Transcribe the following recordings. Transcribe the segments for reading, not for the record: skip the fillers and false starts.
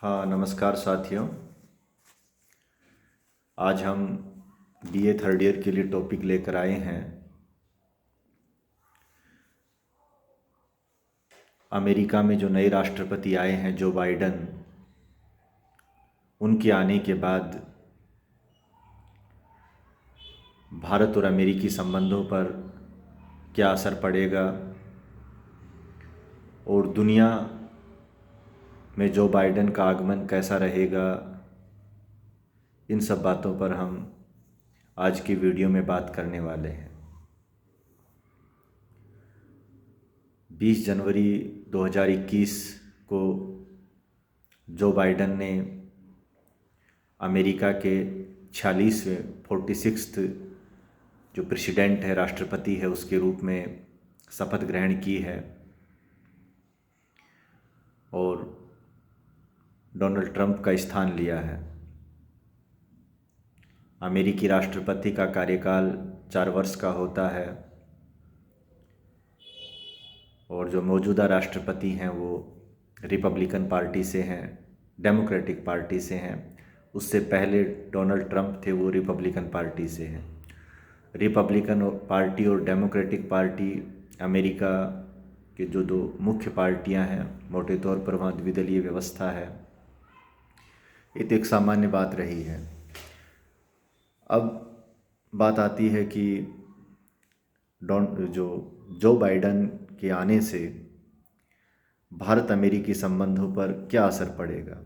हाँ, नमस्कार साथियों। आज हम बीए थर्ड ईयर के लिए टॉपिक लेकर आए हैं अमेरिका में जो नए राष्ट्रपति आए हैं जो बाइडन, उनके आने के बाद भारत और अमेरिकी संबंधों पर क्या असर पड़ेगा और दुनिया में जो बाइडन का आगमन कैसा रहेगा, इन सब बातों पर हम आज की वीडियो में बात करने वाले हैं। 20 जनवरी 2021 को जो बाइडन ने अमेरिका के 46वें 46th जो प्रेसिडेंट है, राष्ट्रपति है, उसके रूप में शपथ ग्रहण की है और डोनाल्ड ट्रंप का स्थान लिया है। अमेरिकी राष्ट्रपति का कार्यकाल 4 वर्ष का होता है और जो मौजूदा राष्ट्रपति हैं वो रिपब्लिकन पार्टी से हैं, डेमोक्रेटिक पार्टी से हैं। उससे पहले डोनाल्ड ट्रंप थे, वो रिपब्लिकन पार्टी से हैं। रिपब्लिकन पार्टी और डेमोक्रेटिक पार्टी अमेरिका के जो दो मुख्य पार्टियां हैं, मोटे तौर पर वहाँ द्विदलीय व्यवस्था है। ये तो एक सामान्य बात रही है। अब बात आती है कि जो बाइडन के आने से भारत अमेरिकी संबंधों पर क्या असर पड़ेगा।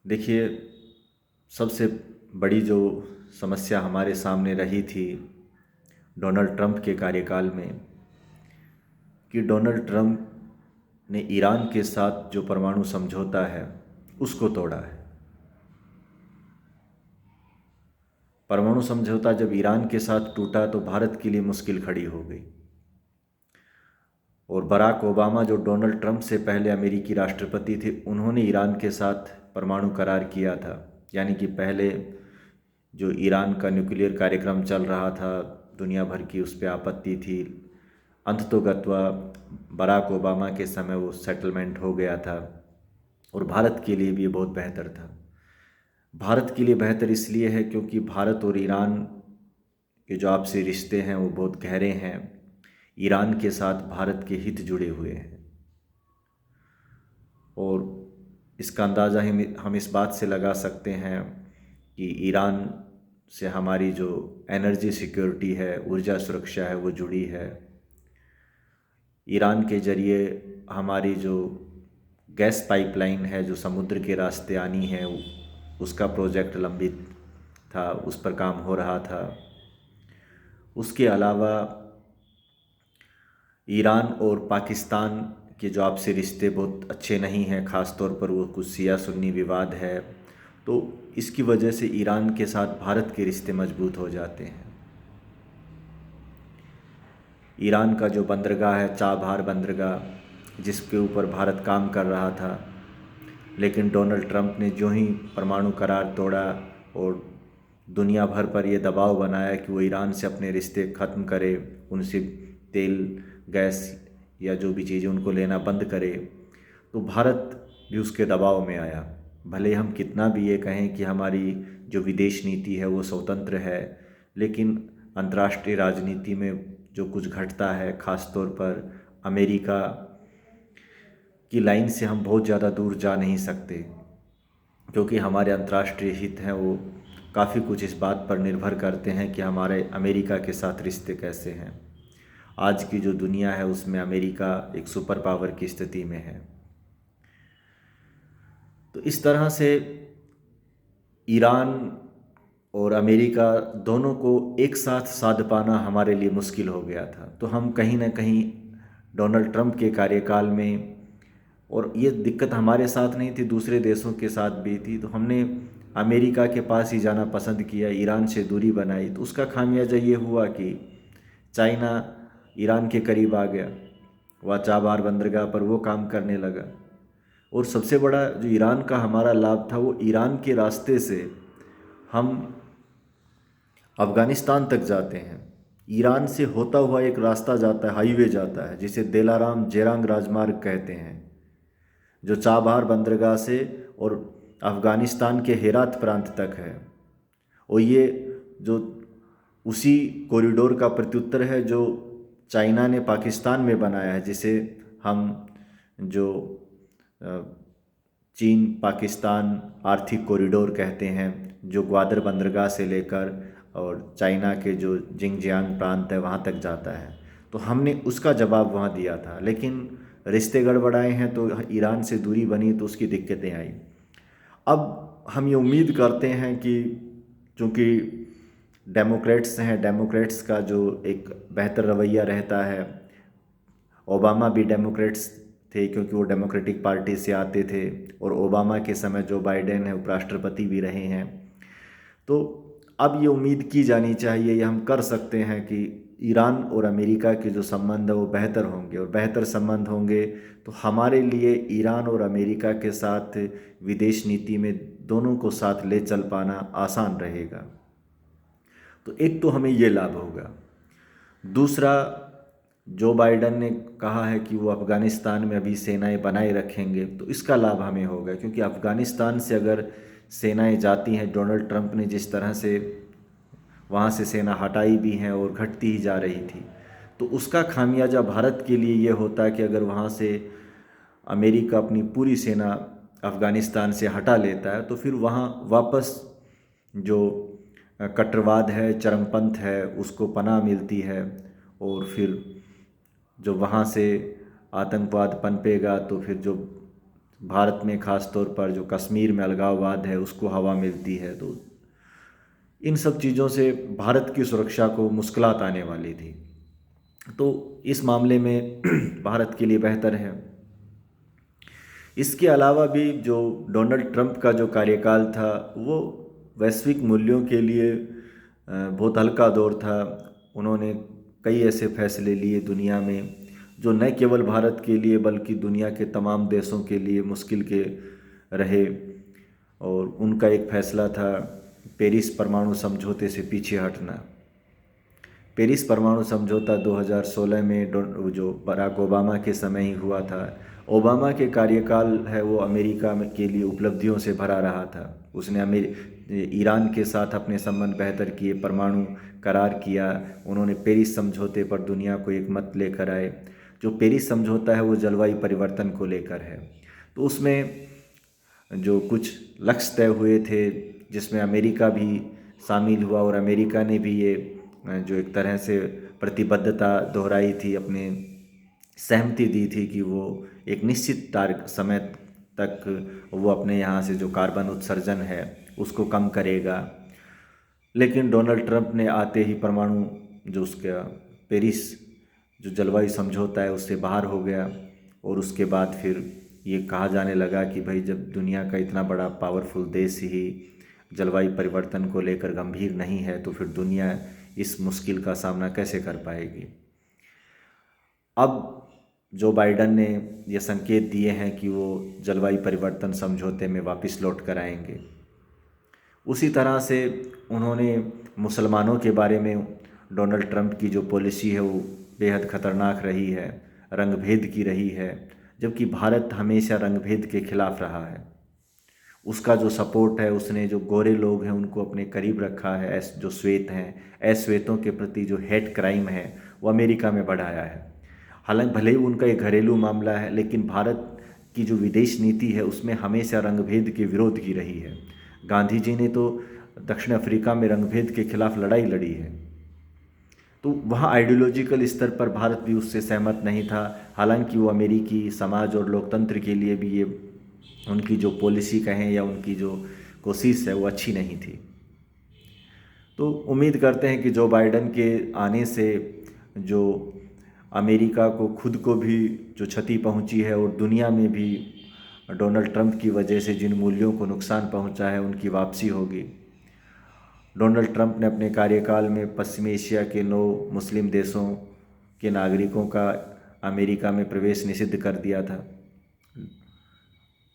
देखिए, सबसे बड़ी जो समस्या हमारे सामने रही थी डोनाल्ड ट्रंप के कार्यकाल में कि डोनाल्ड ट्रंप ने ईरान के साथ जो परमाणु समझौता है उसको तोड़ा है। परमाणु समझौता जब ईरान के साथ टूटा तो भारत के लिए मुश्किल खड़ी हो गई और बराक ओबामा जो डोनाल्ड ट्रंप से पहले अमेरिकी राष्ट्रपति थे, उन्होंने ईरान के साथ परमाणु करार किया था। यानी कि पहले जो ईरान का न्यूक्लियर कार्यक्रम चल रहा था, दुनिया भर की उस पर आपत्ति थी। अंततोगत्वा बराक ओबामा के समय वो सेटलमेंट हो गया था और भारत के लिए भी ये बहुत बेहतर था। भारत के लिए बेहतर इसलिए है क्योंकि भारत और ईरान के जो आपसी रिश्ते हैं वो बहुत गहरे हैं। ईरान के साथ भारत के हित जुड़े हुए हैं और इसका अंदाज़ा हम इस बात से लगा सकते हैं कि ईरान से हमारी जो एनर्जी सिक्योरिटी है, ऊर्जा सुरक्षा है, वो जुड़ी है। ईरान के ज़रिए हमारी जो गैस पाइपलाइन है जो समुद्र के रास्ते आनी है, उसका प्रोजेक्ट लंबित था, उस पर काम हो रहा था। उसके अलावा ईरान और पाकिस्तान के जो आपसी रिश्ते बहुत अच्छे नहीं हैं, ख़ास तौर पर वो कुछ शिया सुन्नी विवाद है, तो इसकी वजह से ईरान के साथ भारत के रिश्ते मजबूत हो जाते हैं। ईरान का जो बंदरगाह है, चाबहार बंदरगाह, जिसके ऊपर भारत काम कर रहा था, लेकिन डोनाल्ड ट्रंप ने जो ही परमाणु करार तोड़ा और दुनिया भर पर यह दबाव बनाया कि वो ईरान से अपने रिश्ते ख़त्म करे, उनसे तेल गैस या जो भी चीज़ें उनको लेना बंद करे, तो भारत भी उसके दबाव में आया। भले हम कितना भी ये कहें कि हमारी जो विदेश नीति है वो स्वतंत्र है, लेकिन अंतर्राष्ट्रीय राजनीति में जो कुछ घटता है, ख़ास तौर पर अमेरिका की लाइन से हम बहुत ज़्यादा दूर जा नहीं सकते, क्योंकि हमारे अंतर्राष्ट्रीय हित हैं वो काफ़ी कुछ इस बात पर निर्भर करते हैं कि हमारे अमेरिका के साथ रिश्ते कैसे हैं। आज की जो दुनिया है उसमें अमेरिका एक सुपर पावर की स्थिति में है। तो इस तरह से ईरान और अमेरिका दोनों को एक साथ साध पाना हमारे लिए मुश्किल हो गया था। तो हम कहीं ना कहीं डोनाल्ड ट्रंप के कार्यकाल में, और ये दिक्कत हमारे साथ नहीं थी, दूसरे देशों के साथ भी थी, तो हमने अमेरिका के पास ही जाना पसंद किया, ईरान से दूरी बनाई। तो उसका खामियाजा ये हुआ कि चाइना ईरान के करीब आ गया, वह चाबहार बंदरगाह पर वो काम करने लगा। और सबसे बड़ा जो ईरान का हमारा लाभ था, वो ईरान के रास्ते से हम अफ़गानिस्तान तक जाते हैं। ईरान से होता हुआ एक रास्ता जाता है, हाईवे जाता है, जिसे दिलाराम जेरांग राजमार्ग कहते हैं। जो चाबहार बंदरगाह से और अफ़गानिस्तान के हेरात प्रांत तक है। और ये जो उसी कॉरिडोर का प्रत्युत्तर है जो चाइना ने पाकिस्तान में बनाया है, जिसे हम जो चीन पाकिस्तान आर्थिक कॉरिडोर कहते हैं, जो ग्वादर बंदरगाह से लेकर और चाइना के जो जिंगजियांग प्रांत है वहाँ तक जाता है। तो हमने उसका जवाब वहाँ दिया था, लेकिन रिश्ते गड़बड़ाए हैं तो ईरान से दूरी बनी तो उसकी दिक्कतें आई। अब हम ये उम्मीद करते हैं कि चूँकि डेमोक्रेट्स हैं, डेमोक्रेट्स का जो एक बेहतर रवैया रहता है, ओबामा भी डेमोक्रेट्स थे क्योंकि वो डेमोक्रेटिक पार्टी से आते थे, और ओबामा के समय जो बाइडेन है उपराष्ट्रपति भी रहे हैं। तो अब ये उम्मीद की जानी चाहिए, ये हम कर सकते हैं कि ईरान और अमेरिका के जो संबंध है वो बेहतर होंगे, और बेहतर संबंध होंगे तो हमारे लिए ईरान और अमेरिका के साथ विदेश नीति में दोनों को साथ ले चल पाना आसान रहेगा। तो एक तो हमें ये लाभ होगा। दूसरा, जो बाइडन ने कहा है कि वो अफ़गानिस्तान में अभी सेनाएं बनाए रखेंगे, तो इसका लाभ हमें होगा, क्योंकि अफ़गानिस्तान से अगर सेनाएं जाती हैं, डोनाल्ड ट्रंप ने जिस तरह से वहाँ से सेना हटाई भी हैं और घटती ही जा रही थी, तो उसका खामियाजा भारत के लिए ये होता है कि अगर वहाँ से अमेरिका अपनी पूरी सेना अफ़गानिस्तान से हटा लेता है तो फिर वहाँ वापस जो कट्टरवाद है, चरमपंथ है, उसको पनाह मिलती है, और फिर जो वहाँ से आतंकवाद पनपेगा तो फिर जो भारत में ख़ास तौर पर जो कश्मीर में अलगाववाद है उसको हवा मिलती है। तो इन सब चीज़ों से भारत की सुरक्षा को मुश्किलात आने वाली थी। तो इस मामले में भारत के लिए बेहतर है। इसके अलावा भी जो डोनाल्ड ट्रंप का जो कार्यकाल था वो वैश्विक मूल्यों के लिए बहुत हल्का दौर था। उन्होंने कई ऐसे फैसले लिए दुनिया में जो न केवल भारत के लिए बल्कि दुनिया के तमाम देशों के लिए मुश्किल के रहे। और उनका एक फैसला था पेरिस परमाणु समझौते से पीछे हटना। पेरिस परमाणु समझौता 2016 में जो बराक ओबामा के समय ही हुआ था। ओबामा के कार्यकाल है वो अमेरिका के लिए उपलब्धियों से भरा रहा था। उसने ईरान के साथ अपने संबंध बेहतर किए, परमाणु करार किया, उन्होंने पेरिस समझौते पर दुनिया को एक मत लेकर आए। जो पेरिस समझौता है वो जलवायु परिवर्तन को लेकर है। तो उसमें जो कुछ लक्ष्य तय हुए थे जिसमें अमेरिका भी शामिल हुआ, और अमेरिका ने भी ये जो एक तरह से प्रतिबद्धता दोहराई थी, अपने सहमति दी थी कि वो एक निश्चित समय तक वो अपने यहाँ से जो कार्बन उत्सर्जन है उसको कम करेगा। लेकिन डोनाल्ड ट्रंप ने आते ही परमाणु जो उसका पेरिस जो जलवायु समझौता है उससे बाहर हो गया। और उसके बाद फिर ये कहा जाने लगा कि भाई जब दुनिया का इतना बड़ा पावरफुल देश ही जलवायु परिवर्तन को लेकर गंभीर नहीं है तो फिर दुनिया इस मुश्किल का सामना कैसे कर पाएगी। अब जो बाइडन ने ये संकेत दिए हैं कि वो जलवायु परिवर्तन समझौते में वापस लौट कर आएंगे। उसी तरह से उन्होंने मुसलमानों के बारे में डोनाल्ड ट्रंप की जो पॉलिसी है वो बेहद ख़तरनाक रही है, रंगभेद की रही है, जबकि भारत हमेशा रंगभेद के खिलाफ रहा है। उसका जो सपोर्ट है, उसने जो गोरे लोग हैं उनको अपने करीब रखा है, जो श्वेत हैं, अश्वेतों के प्रति जो हेट क्राइम है वो अमेरिका में बढ़ाया है। हालांकि भले ही उनका एक घरेलू मामला है, लेकिन भारत की जो विदेश नीति है उसमें हमेशा रंगभेद के विरोध की रही है। गांधी जी ने तो दक्षिण अफ्रीका में रंगभेद के खिलाफ लड़ाई लड़ी है। तो वहाँ आइडियोलॉजिकल स्तर पर भारत भी उससे सहमत नहीं था। हालांकि वो अमेरिकी समाज और लोकतंत्र के लिए भी ये उनकी जो पॉलिसी कहें या उनकी जो कोशिश है वो अच्छी नहीं थी। तो उम्मीद करते हैं कि जो बाइडन के आने से जो अमेरिका को खुद को भी जो क्षति पहुंची है और दुनिया में भी डोनाल्ड ट्रंप की वजह से जिन मूल्यों को नुकसान पहुंचा है उनकी वापसी होगी। डोनाल्ड ट्रंप ने अपने कार्यकाल में पश्चिमी एशिया के 9 मुस्लिम देशों के नागरिकों का अमेरिका में प्रवेश निषिद्ध कर दिया था।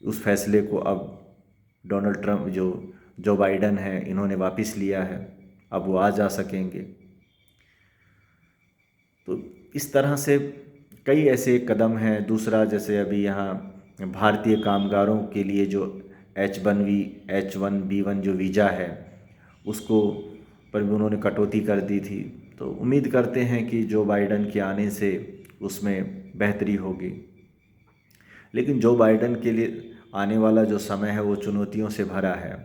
उस फैसले को अब डोनाल्ड ट्रंप जो बाइडन है इन्होंने वापस लिया है, अब वो आ जा सकेंगे। तो इस तरह से कई ऐसे कदम हैं। दूसरा, जैसे अभी यहाँ भारतीय कामगारों के लिए जो H1B1 जो वीज़ा है उसको पर भी उन्होंने कटौती कर दी थी। तो उम्मीद करते हैं कि जो बाइडन के आने से उसमें बेहतरी होगी। लेकिन जो बाइडन के लिए आने वाला जो समय है वो चुनौतियों से भरा है।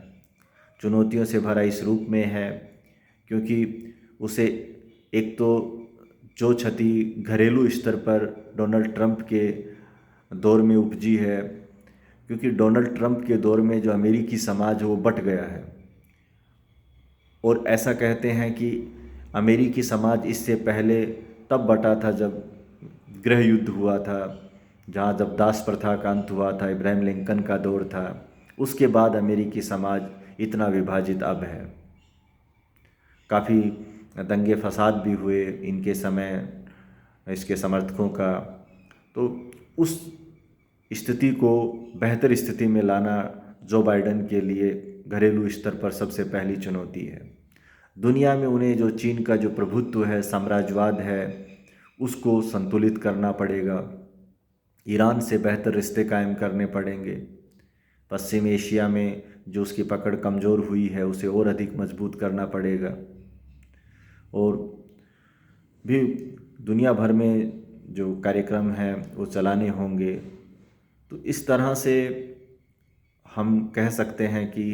चुनौतियों से भरा इस रूप में है क्योंकि उसे एक तो जो क्षति घरेलू स्तर पर डोनाल्ड ट्रंप के दौर में उपजी है, क्योंकि डोनाल्ड ट्रंप के दौर में जो अमेरिकी समाज है वो बँट गया है। और ऐसा कहते हैं कि अमेरिकी समाज इससे पहले तब बटा था जब गृह युद्ध हुआ था, जहाँ जब दास प्रथा का अंत हुआ था, इब्राहिम लिंकन का दौर था। उसके बाद अमेरिकी समाज इतना विभाजित अब है। काफ़ी दंगे फसाद भी हुए इनके समय, इसके समर्थकों का। तो उस स्थिति को बेहतर स्थिति में लाना जो बाइडन के लिए घरेलू स्तर पर सबसे पहली चुनौती है। दुनिया में उन्हें जो चीन का जो प्रभुत्व है, साम्राज्यवाद है, उसको संतुलित करना पड़ेगा। ईरान से बेहतर रिश्ते कायम करने पड़ेंगे। पश्चिम एशिया में जो उसकी पकड़ कमज़ोर हुई है उसे और अधिक मजबूत करना पड़ेगा। और भी दुनिया भर में जो कार्यक्रम हैं वो चलाने होंगे। तो इस तरह से हम कह सकते हैं कि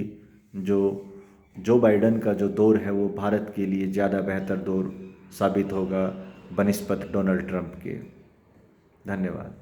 जो बाइडन का जो दौर है वो भारत के लिए ज़्यादा बेहतर दौर साबित होगा बनिस्बत डोनाल्ड ट्रंप के। धन्यवाद।